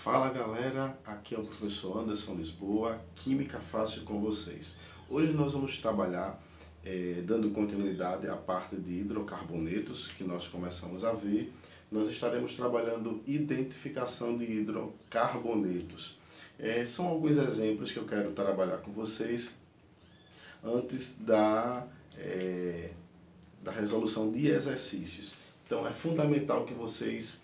Fala galera, aqui é o professor Anderson Lisboa, Química Fácil com vocês. Hoje nós vamos trabalhar dando continuidade à parte de hidrocarbonetos que nós começamos a ver. Nós estaremos trabalhando identificação de hidrocarbonetos. São alguns exemplos que eu quero trabalhar com vocês antes da resolução de exercícios. Então é fundamental que vocês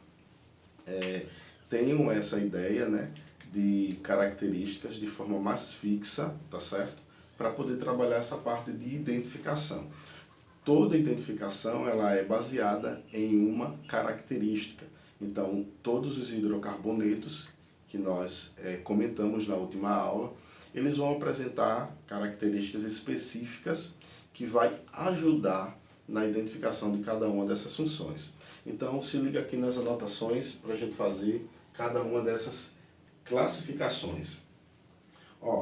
tenham essa ideia, né, de características de forma mais fixa, tá certo? Para poder trabalhar essa parte de identificação. Toda identificação ela é baseada em uma característica. Então, todos os hidrocarbonetos que nós comentamos na última aula, eles vão apresentar características específicas que vai ajudar na identificação de cada uma dessas funções. Então, se liga aqui nas anotações para a gente fazer cada uma dessas classificações.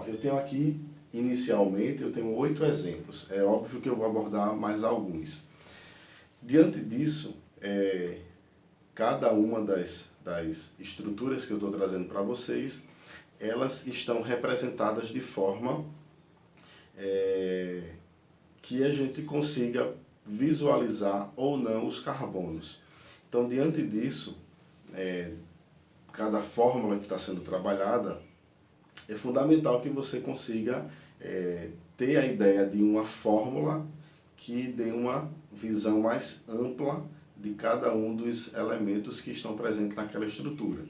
Eu tenho aqui, inicialmente, eu tenho 8 exemplos. É óbvio que eu vou abordar mais alguns. Diante disso, cada uma das estruturas que eu estou trazendo para vocês, elas estão representadas de forma que a gente consiga visualizar ou não os carbonos. Então, diante disso, cada fórmula que está sendo trabalhada, é fundamental que você consiga ter a ideia de uma fórmula que dê uma visão mais ampla de cada um dos elementos que estão presentes naquela estrutura.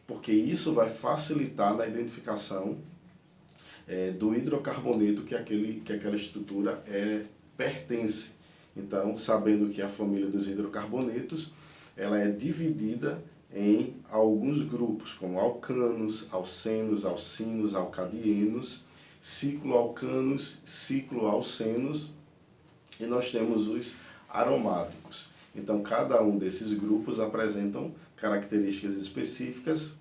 Porque isso vai facilitar na identificação do hidrocarboneto que aquela estrutura pertence. Então, sabendo que a família dos hidrocarbonetos ela é dividida em alguns grupos, como alcanos, alcenos, alcinos, alcadienos, cicloalcanos, cicloalcenos, e nós temos os aromáticos. Então, cada um desses grupos apresentam características específicas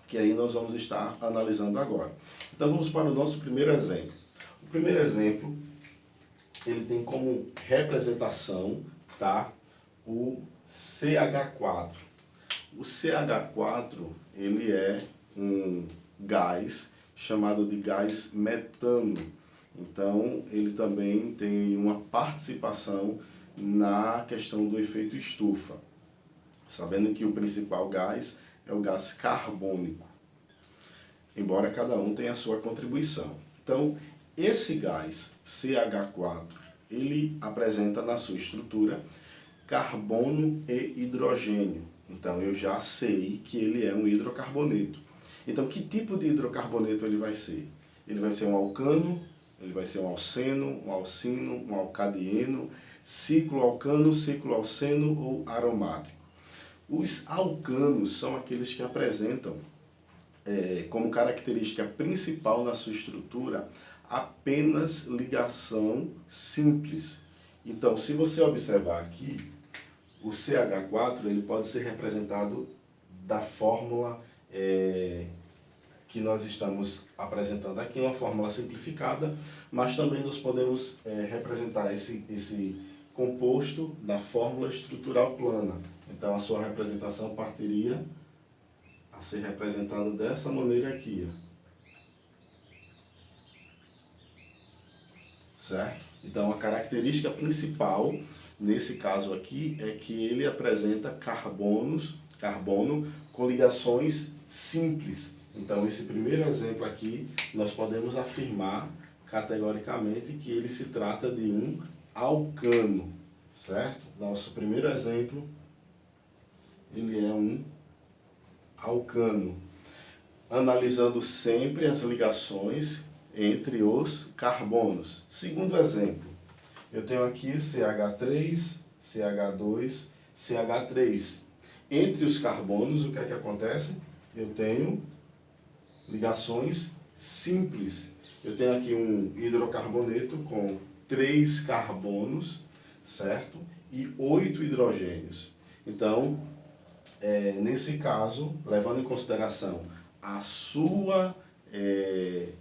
que aí nós vamos estar analisando agora. Então, vamos para o nosso primeiro exemplo. O primeiro exemplo, ele tem como representação, tá, o CH4. O CH4, ele é um gás chamado de gás metano. Então, ele também tem uma participação na questão do efeito estufa. Sabendo que o principal gás é o gás carbônico, embora cada um tenha a sua contribuição. Então, esse gás CH4, ele apresenta na sua estrutura carbono e hidrogênio. Então, eu já sei que ele é um hidrocarboneto. Então, que tipo de hidrocarboneto ele vai ser? Ele vai ser um alcano, ele vai ser um alceno, um alcino, um alcadieno, cicloalcano, cicloalceno ou aromático. Os alcanos são aqueles que apresentam como característica principal na sua estrutura apenas ligação simples. Então, se você observar aqui, o CH4 ele pode ser representado da fórmula que nós estamos apresentando aqui, uma fórmula simplificada, mas também nós podemos representar esse composto da fórmula estrutural plana. Então, a sua representação partiria a ser representada dessa maneira aqui, certo? Então, a característica principal nesse caso aqui é que ele apresenta carbono com ligações simples. Então, esse primeiro exemplo aqui, nós podemos afirmar categoricamente que ele se trata de um alcano, certo? Nosso primeiro exemplo, ele é um alcano. Analisando sempre as ligações entre os carbonos. Segundo exemplo, eu tenho aqui CH3, CH2, CH3. Entre os carbonos, o que é que acontece? Eu tenho ligações simples. Eu tenho aqui um hidrocarboneto com 3 carbonos, certo? E 8 hidrogênios. Então, nesse caso, levando em consideração a sua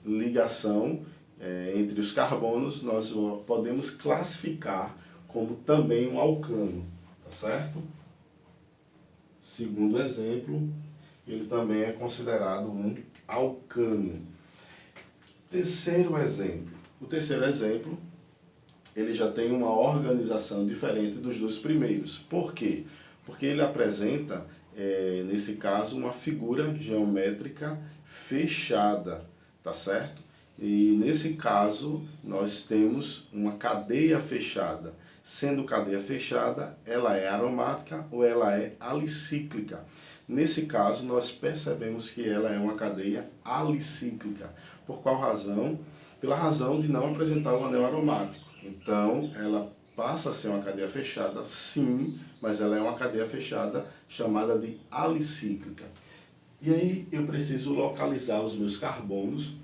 ligação entre os carbonos, nós podemos classificar como também um alcano, tá certo? Segundo exemplo, ele também é considerado um alcano. Terceiro exemplo. O terceiro exemplo, ele já tem uma organização diferente dos dois primeiros. Por quê? Porque ele apresenta, nesse caso, uma figura geométrica fechada, tá certo? E nesse caso, nós temos uma cadeia fechada. Sendo cadeia fechada, ela é aromática ou ela é alicíclica. Nesse caso, nós percebemos que ela é uma cadeia alicíclica. Por qual razão? Pela razão de não apresentar o anel aromático. Então, ela passa a ser uma cadeia fechada, sim, mas ela é uma cadeia fechada chamada de alicíclica. E aí eu preciso localizar os meus carbonos,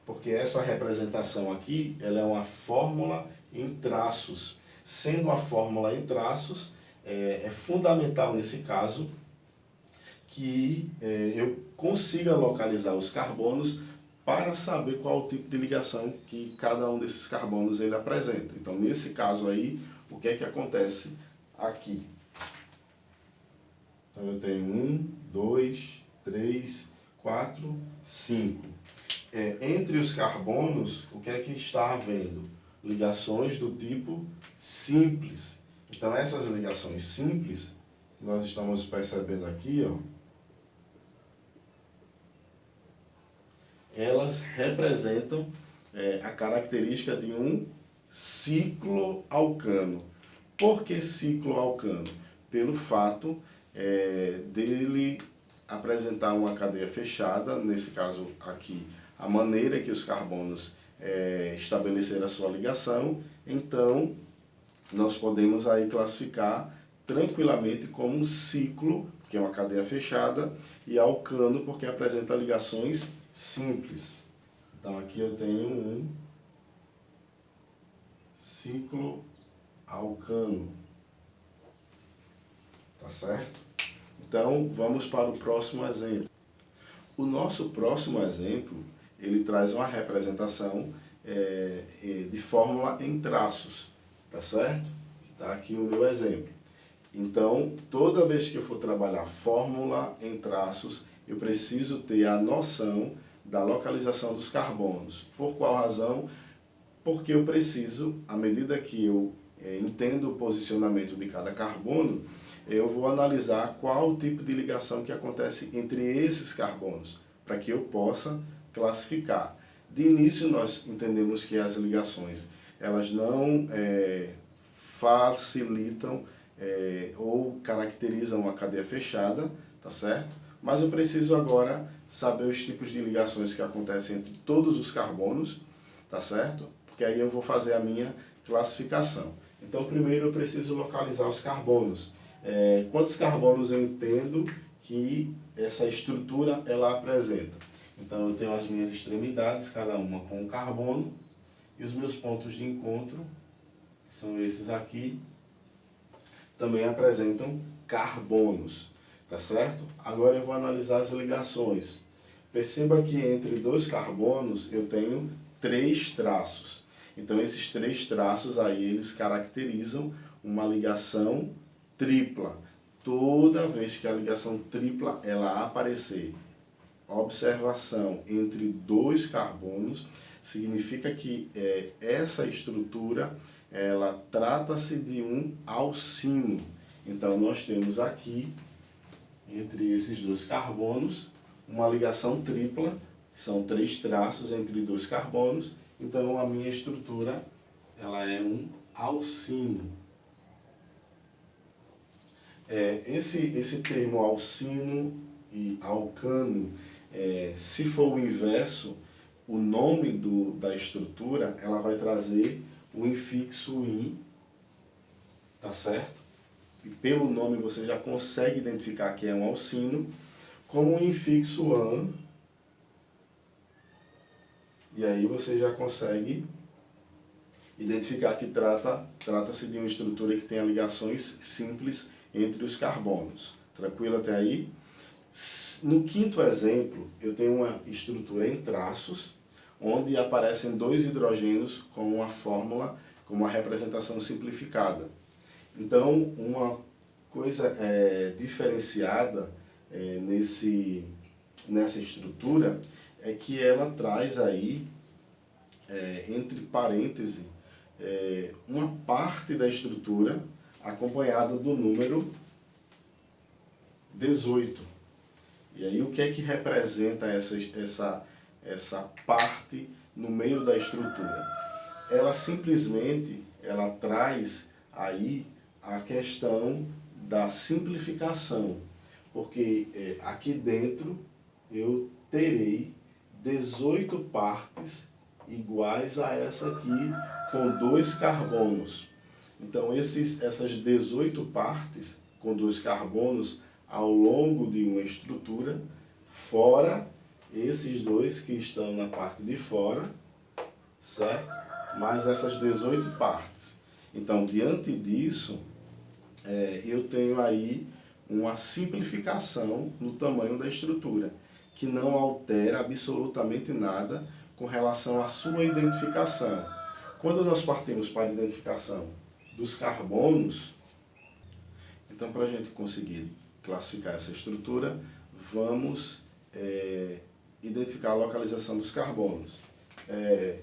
porque essa representação aqui, ela é uma fórmula em traços. Sendo a fórmula em traços, é fundamental nesse caso que eu consiga localizar os carbonos para saber qual o tipo de ligação que cada um desses carbonos ele apresenta. Então, nesse caso aí, o que é que acontece aqui? Então, eu tenho 1, 2, 3, 4, 5. Entre os carbonos, o que é que está havendo? Ligações do tipo simples. Então, essas ligações simples, nós estamos percebendo aqui, ó, elas representam a característica de um cicloalcano. Por que cicloalcano? Pelo fato dele apresentar uma cadeia fechada, nesse caso aqui, a maneira que os carbonos estabeleceram a sua ligação, então nós podemos aí classificar tranquilamente como um ciclo, porque é uma cadeia fechada, e alcano, porque apresenta ligações simples. Então aqui eu tenho um ciclo alcano. Tá certo? Então vamos para o próximo exemplo. O nosso próximo exemplo, ele traz uma representação de fórmula em traços. Tá certo? Tá aqui o meu exemplo. Então, toda vez que eu for trabalhar fórmula em traços, eu preciso ter a noção da localização dos carbonos. Por qual razão? Porque eu preciso, à medida que eu entendo o posicionamento de cada carbono, eu vou analisar qual o tipo de ligação que acontece entre esses carbonos, para que eu possa classificar. De início, nós entendemos que as ligações elas não facilitam ou caracterizam a cadeia fechada, tá certo? Mas eu preciso agora saber os tipos de ligações que acontecem entre todos os carbonos, tá certo? Porque aí eu vou fazer a minha classificação. Então, primeiro eu preciso localizar os carbonos. Quantos carbonos eu entendo que essa estrutura ela apresenta? Então, eu tenho as minhas extremidades, cada uma com um carbono, e os meus pontos de encontro, que são esses aqui, também apresentam carbonos, tá certo? Agora eu vou analisar as ligações. Perceba que entre dois carbonos eu tenho 3 traços. Então esses 3 traços aí eles caracterizam uma ligação tripla. Toda vez que a ligação tripla ela aparecer, observação entre 2 carbonos, significa que essa estrutura ela trata-se de um alcino. Então nós temos aqui, entre esses 2 carbonos, uma ligação tripla, são 3 traços entre 2 carbonos, então a minha estrutura ela é um alcino. Esse termo alcino e alcano, se for o inverso, o nome da estrutura ela vai trazer o infixo in, tá certo? E pelo nome você já consegue identificar que é um alcino, como o infixo an, e aí você já consegue identificar que trata-se de uma estrutura que tenha ligações simples entre os carbonos. Tranquilo até aí? No quinto exemplo, eu tenho uma estrutura em traços, onde aparecem 2 hidrogênios com uma fórmula, com uma representação simplificada. Então, uma coisa diferenciada nessa estrutura é que ela traz aí, entre parênteses, uma parte da estrutura acompanhada do número 18. E aí o que é que representa essa parte no meio da estrutura? Ela simplesmente traz aí a questão da simplificação, porque aqui dentro eu terei 18 partes iguais a essa aqui, com 2 carbonos. Então essas 18 partes com 2 carbonos ao longo de uma estrutura, fora esses dois que estão na parte de fora, certo? Mais essas 18 partes. Então, diante disso, eu tenho aí uma simplificação no tamanho da estrutura, que não altera absolutamente nada com relação à sua identificação. Quando nós partimos para a identificação dos carbonos, então, para a gente conseguir classificar essa estrutura, vamos identificar a localização dos carbonos.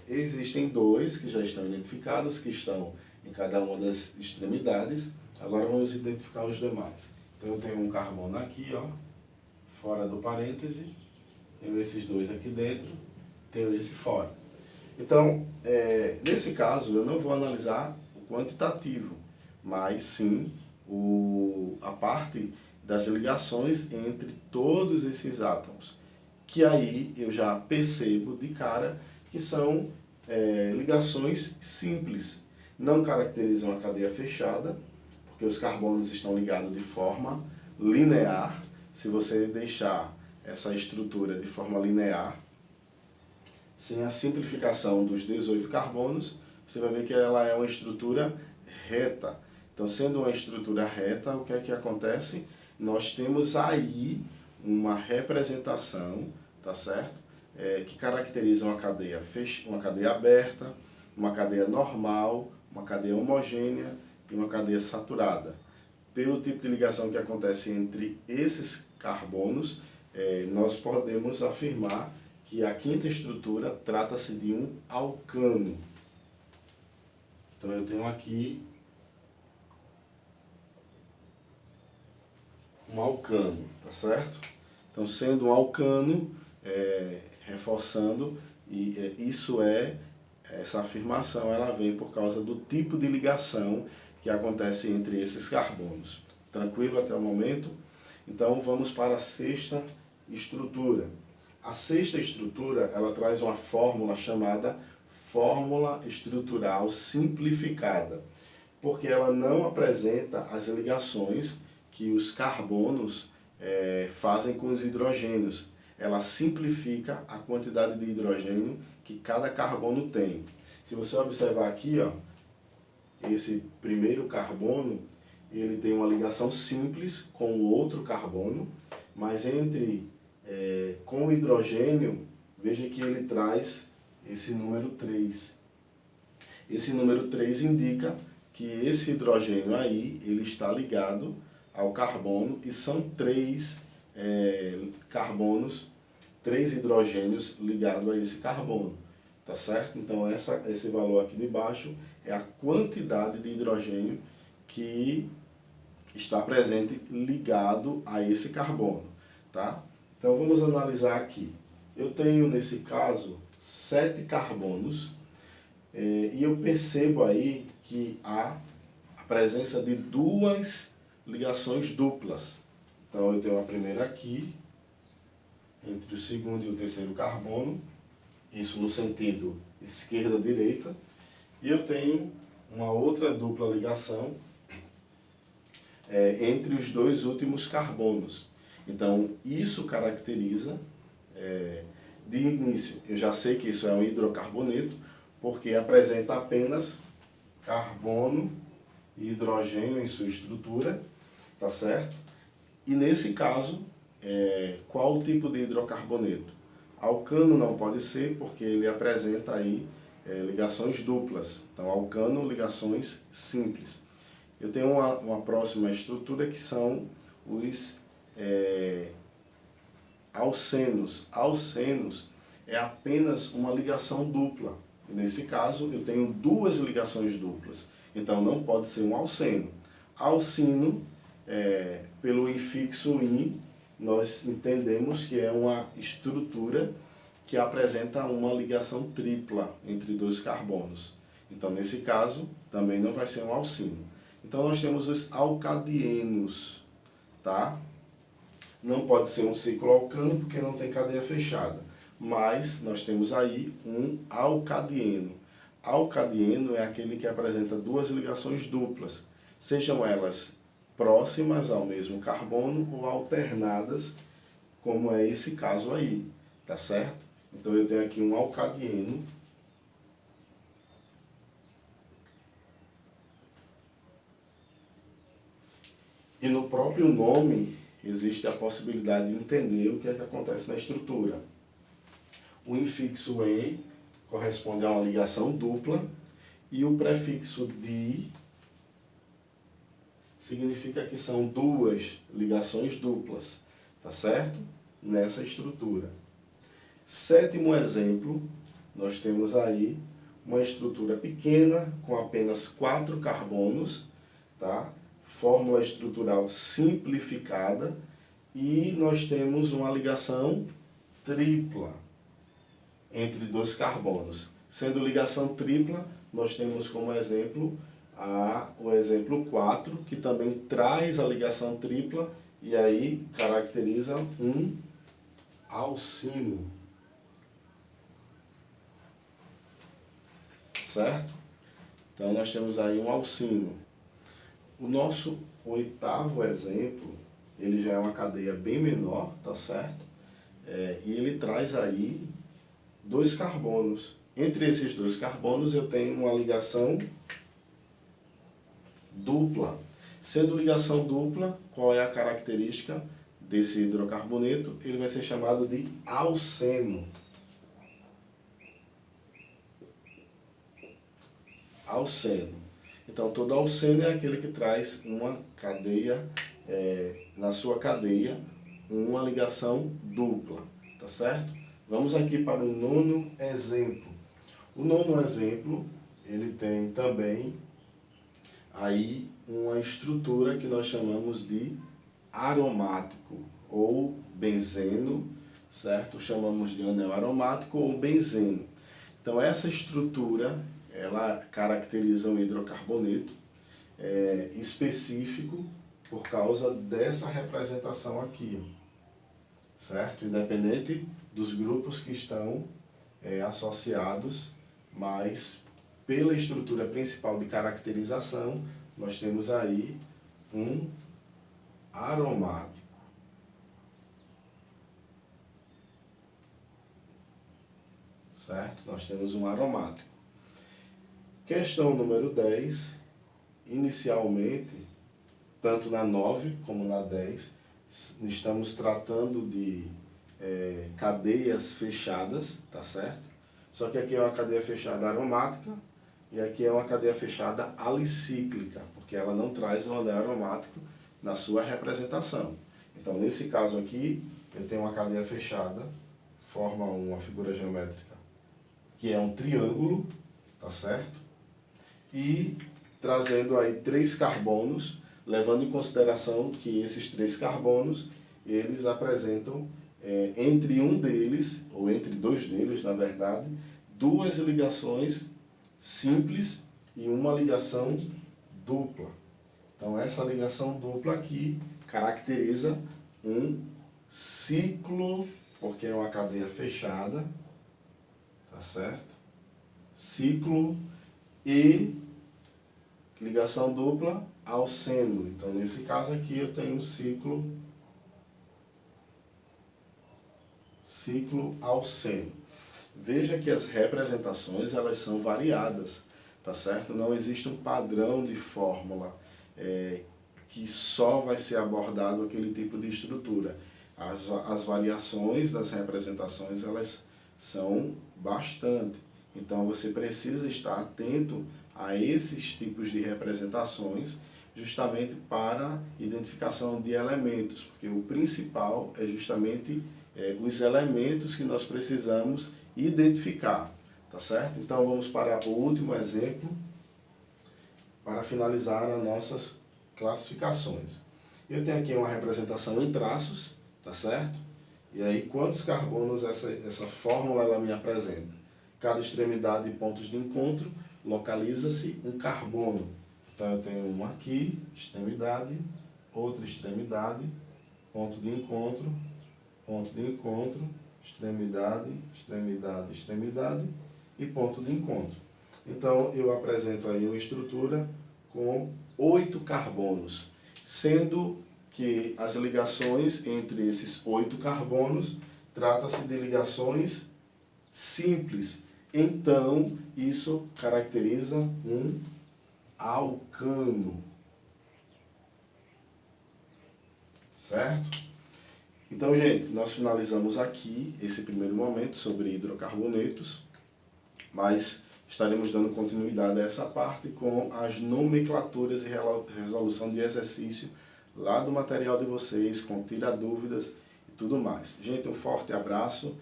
Existem 2 que já estão identificados, que estão em cada uma das extremidades. Agora vamos identificar os demais. Então eu tenho um carbono aqui, ó, fora do parêntese, tenho esses 2 aqui dentro, tenho esse fora. Então, nesse caso, eu não vou analisar o quantitativo, mas sim a parte das ligações entre todos esses átomos, que aí eu já percebo de cara que são ligações simples, não caracterizam a cadeia fechada, porque os carbonos estão ligados de forma linear. Se você deixar essa estrutura de forma linear, sem a simplificação dos 18 carbonos, você vai ver que ela é uma estrutura reta. Então, sendo uma estrutura reta, o que é que acontece? Nós temos aí uma representação, tá certo? Que caracteriza uma cadeia aberta, uma cadeia normal, uma cadeia homogênea e uma cadeia saturada. Pelo tipo de ligação que acontece entre esses carbonos, nós podemos afirmar que a quinta estrutura trata-se de um alcano. Então eu tenho aqui um alcano, tá certo? Então, sendo um alcano, reforçando, essa afirmação ela vem por causa do tipo de ligação que acontece entre esses carbonos. Tranquilo até o momento? Então vamos para a sexta estrutura. A sexta estrutura ela traz uma fórmula chamada fórmula estrutural simplificada, porque ela não apresenta as ligações que os carbonos fazem com os hidrogênios. Ela simplifica a quantidade de hidrogênio que cada carbono tem. Se você observar aqui, ó, esse primeiro carbono, ele tem uma ligação simples com o outro carbono, mas com o hidrogênio, veja que ele traz esse número 3. Esse número 3 indica que esse hidrogênio aí, ele está ligado ao carbono, e são 3 carbonos, 3 hidrogênios ligados a esse carbono, tá certo? Então esse valor aqui de baixo é a quantidade de hidrogênio que está presente ligado a esse carbono, tá? Então vamos analisar aqui. Eu tenho nesse caso 7 carbonos e eu percebo aí que há a presença de 2 ligações duplas. Então eu tenho a primeira aqui, entre o segundo e o terceiro carbono, isso no sentido esquerda-direita, e eu tenho uma outra dupla ligação entre os 2 últimos carbonos. Então isso caracteriza, de início, eu já sei que isso é um hidrocarboneto, porque apresenta apenas carbono e hidrogênio em sua estrutura, tá certo? E nesse caso, qual o tipo de hidrocarboneto? Alcano não pode ser, porque ele apresenta aí ligações duplas. Então, alcano, ligações simples. Eu tenho uma próxima estrutura que são os alcenos. Alcenos é apenas uma ligação dupla. Nesse caso, eu tenho duas ligações duplas. Então, não pode ser um alceno. Alcino, pelo infixo in, nós entendemos que é uma estrutura que apresenta uma ligação tripla entre dois carbonos. Então, nesse caso, também não vai ser um alcino. Então, nós temos os alcadienos, tá? Não pode ser um ciclo alcano porque não tem cadeia fechada, mas nós temos aí um alcadieno. Alcadieno é aquele que apresenta duas ligações duplas, sejam elas próximas ao mesmo carbono ou alternadas, como é esse caso aí, tá certo? Então eu tenho aqui um alcadieno. E no próprio nome existe a possibilidade de entender o que é que acontece na estrutura. O infixo "e" corresponde a uma ligação dupla e o prefixo "di" significa que são duas ligações duplas, tá certo? Nessa estrutura. Sétimo exemplo, nós temos aí uma estrutura pequena com apenas 4 carbonos, tá? Fórmula estrutural simplificada, e nós temos uma ligação tripla entre dois carbonos. Sendo ligação tripla, nós temos como exemplo o exemplo 4, que também traz a ligação tripla e aí caracteriza um alcino. Certo? Então nós temos aí um alcino. O nosso oitavo exemplo, ele já é uma cadeia bem menor, tá certo? E ele traz aí 2 carbonos. Entre esses 2 carbonos eu tenho uma ligação dupla. Sendo ligação dupla, qual é a característica desse hidrocarboneto? Ele vai ser chamado de alceno. Alceno. Então, todo alceno é aquele que traz uma cadeia, na sua cadeia, uma ligação dupla, tá certo? Vamos aqui para o nono exemplo. O nono exemplo, ele tem também aí uma estrutura que nós chamamos de aromático ou benzeno, certo? Chamamos de anel aromático ou benzeno. Então, essa estrutura ela caracteriza um hidrocarboneto específico por causa dessa representação aqui, certo? Independente dos grupos que estão associados, mas pela estrutura principal de caracterização, nós temos aí um aromático. Certo? Nós temos um aromático. Questão número 10, inicialmente, tanto na 9 como na 10, estamos tratando de cadeias fechadas, tá certo? Só que aqui é uma cadeia fechada aromática e aqui é uma cadeia fechada alicíclica, porque ela não traz o anel aromático na sua representação. Então, nesse caso aqui, eu tenho uma cadeia fechada, forma uma figura geométrica que é um triângulo, tá certo? E trazendo aí 3 carbonos, levando em consideração que esses 3 carbonos, eles apresentam, entre um deles, ou entre 2 deles, na verdade, 2 ligações simples e uma ligação dupla. Então, essa ligação dupla aqui caracteriza um ciclo, porque é uma cadeia fechada, tá certo? Ciclo e ligação dupla alceno. Então, nesse caso aqui, eu tenho um ciclo alceno. Veja que as representações, elas são variadas, tá certo? Não existe um padrão de fórmula que só vai ser abordado aquele tipo de estrutura. As variações das representações, elas são bastante. Então, você precisa estar atento a esses tipos de representações, justamente para identificação de elementos, porque o principal é justamente os elementos que nós precisamos identificar, tá certo? Então vamos para o último exemplo, para finalizar as nossas classificações. Eu tenho aqui uma representação em traços, tá certo? E aí quantos carbonos essa fórmula ela me apresenta? Cada extremidade e pontos de encontro localiza-se um carbono. Então eu tenho um aqui, extremidade, outra extremidade, ponto de encontro, extremidade, extremidade, extremidade e ponto de encontro. Então eu apresento aí uma estrutura com 8 carbonos, sendo que as ligações entre esses 8 carbonos trata-se de ligações simples. Então isso caracteriza um alcano, certo? Então, gente, nós finalizamos aqui esse primeiro momento sobre hidrocarbonetos, mas estaremos dando continuidade a essa parte com as nomenclaturas e resolução de exercício lá do material de vocês, com tira dúvidas e tudo mais. Gente, um forte abraço,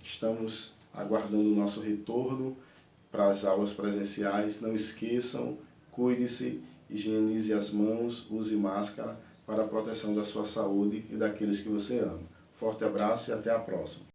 estamos aguardando o nosso retorno para as aulas presenciais. Não esqueçam, cuide-se, higienize as mãos, use máscara para a proteção da sua saúde e daqueles que você ama. Forte abraço e até a próxima.